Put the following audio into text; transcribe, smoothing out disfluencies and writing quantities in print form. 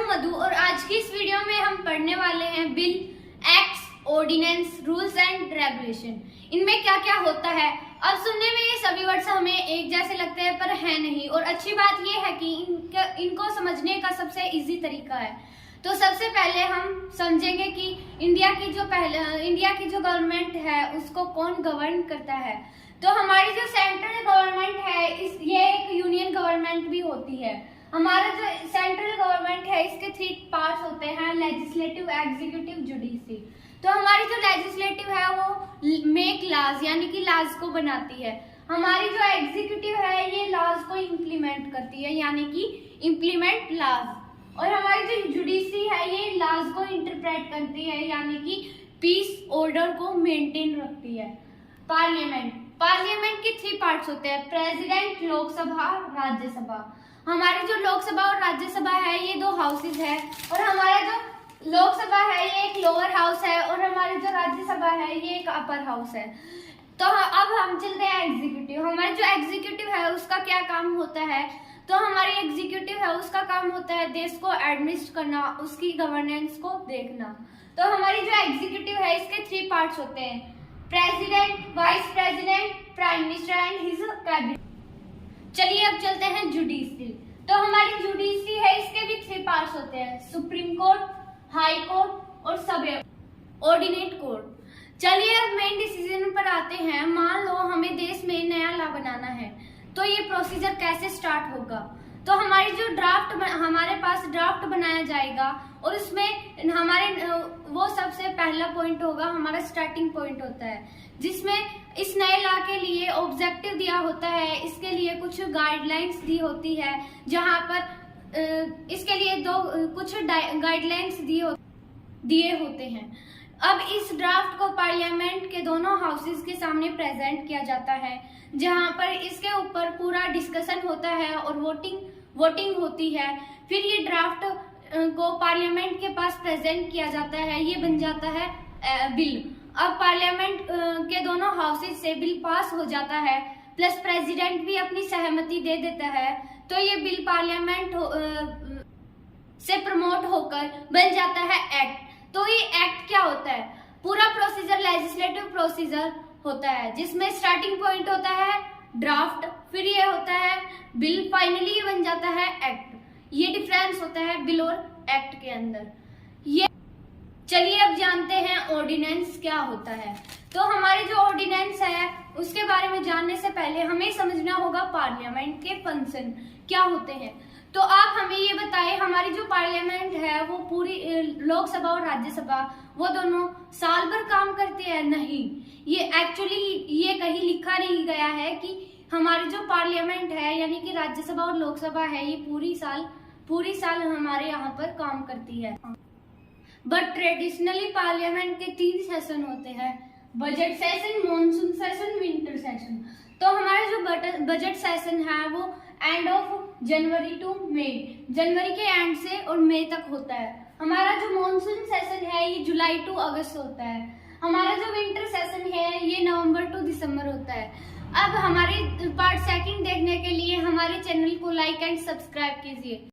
मधु और आज की इस वीडियो में हम पढ़ने वाले हैं bill, acts, ordinance, rules and regulation. इनमें क्या क्या होता है। अब सुनने में ये सभी वर्ड्स हमें एक जैसे लगते हैं पर है नहीं, और अच्छी बात ये है कि इनको समझने का सबसे इजी तरीका है। तो सबसे पहले हम समझेंगे कि इंडिया की जो गवर्नमेंट है उसको कौन गवर्न करता है। तो हमारी जो सेंट्रल गवर्नमेंट है ये एक यूनियन गवर्नमेंट भी होती है। हमारा जो सेंट्रल गवर्नमेंट है इसके 3 पार्ट्स होते हैं, लेजिस्लेटिव, एग्जीक्यूटिव, जुडिशरी। तो हमारी जो लेजिस्लेटिव है वो मेक लॉज यानी कि लॉज को बनाती है। हमारी जो एग्जीक्यूटिव है ये लॉज को इम्प्लीमेंट करती है यानी कि इम्प्लीमेंट लॉज। और हमारी जो जुडिशरी है ये लॉज को इंटरप्रेट करती है यानी कि पीस ऑर्डर को मेंटेन रखती है। पार्लियामेंट के 3 पार्ट्स होते हैं, प्रेसिडेंट, लोकसभा, राज्यसभा। हमारी जो लोकसभा और राज्यसभा है ये 2 हाउसेज है, और हमारा जो लोकसभा है ये एक लोअर हाउस है और हमारी जो राज्यसभा है ये एक अपर हाउस है। तो अब हम चलते हैं एग्जीक्यूटिव। हमारी जो एग्जीक्यूटिव है उसका क्या काम होता है। तो हमारी एग्जीक्यूटिव है उसका काम होता है देश को एडमिनिस्ट्रेट करना, उसकी गवर्नेंस को देखना। तो हमारी जो एग्जीक्यूटिव है इसके 3 पार्ट्स होते हैं, president, vice president, prime minister and his cabinet. चलिए अब चलते हैं जुडिशरी। तो हमारी जुडिशरी है इसके भी 3 पार्ट्स होते हैं, सुप्रीम कोर्ट, हाई कोर्ट और सब ऑर्डिनेट कोर्ट। चलिए अब मेन डिसीजन पर आते हैं। मान लो हमें देश में नया लॉ बनाना है तो ये प्रोसीजर कैसे स्टार्ट होगा। तो हमारी जो हमारे पास ड्राफ्ट बनाया जाएगा और उसमें वो सबसे पहला पॉइंट होगा, हमारा स्टार्टिंग पॉइंट होता है जिसमें इस नए लॉ के लिए ऑब्जेक्टिव दिया होता है, इसके लिए कुछ गाइडलाइंस दी होती है, जहां पर इसके लिए कुछ गाइडलाइंस दिए होते हैं। अब इस ड्राफ्ट को पार्लियामेंट के दोनों हाउसेज के सामने प्रेजेंट किया जाता है, जहां पर इसके ऊपर पूरा डिस्कशन होता है और वोटिंग होती है। फिर ये ड्राफ्ट को पार्लियामेंट के पास प्रेजेंट किया जाता है, ये बन जाता है बिल। अब पार्लियामेंट के दोनों हाउसेज से बिल पास हो जाता है, प्लस प्रेसिडेंट भी अपनी सहमति दे देता है, तो ये बिल पार्लियामेंट से प्रमोट होकर बन जाता है एक्ट। तो ये एक्ट क्या होता है, पूरा प्रोसीजर लेजिस्लेटिव प्रोसीजर होता है जिसमें स्टार्टिंग पॉइंट होता है ड्राफ्ट, फिर ये होता है बिल, फाइनली ये बन जाता है एक्ट। ये डिफरेंस होता है बिल और एक्ट के अंदर। ये चलिए अब जानते हैं ऑर्डिनेंस क्या होता है। तो हमारे जो ऑर्डिनेंस है उसके बारे में जानने से पहले हमें समझना होगा पार्लियामेंट के फंक्शन क्या होते हैं। तो आप हमें ये बताएं, हमारी जो पार्लियामेंट है वो पूरी लोकसभा और राज्यसभा वो दोनों साल भर काम करते हैं? नहीं, ये एक्चुअली ये कहीं लिखा नहीं गया है कि हमारी जो पार्लियामेंट है यानी कि राज्यसभा और लोकसभा है ये पूरी साल हमारे यहाँ पर काम करती है। बट ट्रेडिशनली पार्लियामेंट के 3 सेशन होते हैं, budget session, monsoon session, winter session. तो हमारा जो बजट सेशन है वो एंड ऑफ जनवरी टू मई, जनवरी के एंड से और मई तक होता है। हमारा जो मॉनसून सेशन है ये जुलाई टू अगस्त होता है। हमारा जो विंटर सेशन है ये नवंबर टू दिसंबर होता है। अब हमारे पार्ट 2 देखने के लिए हमारे चैनल को लाइक एंड सब्सक्राइब कीजिए।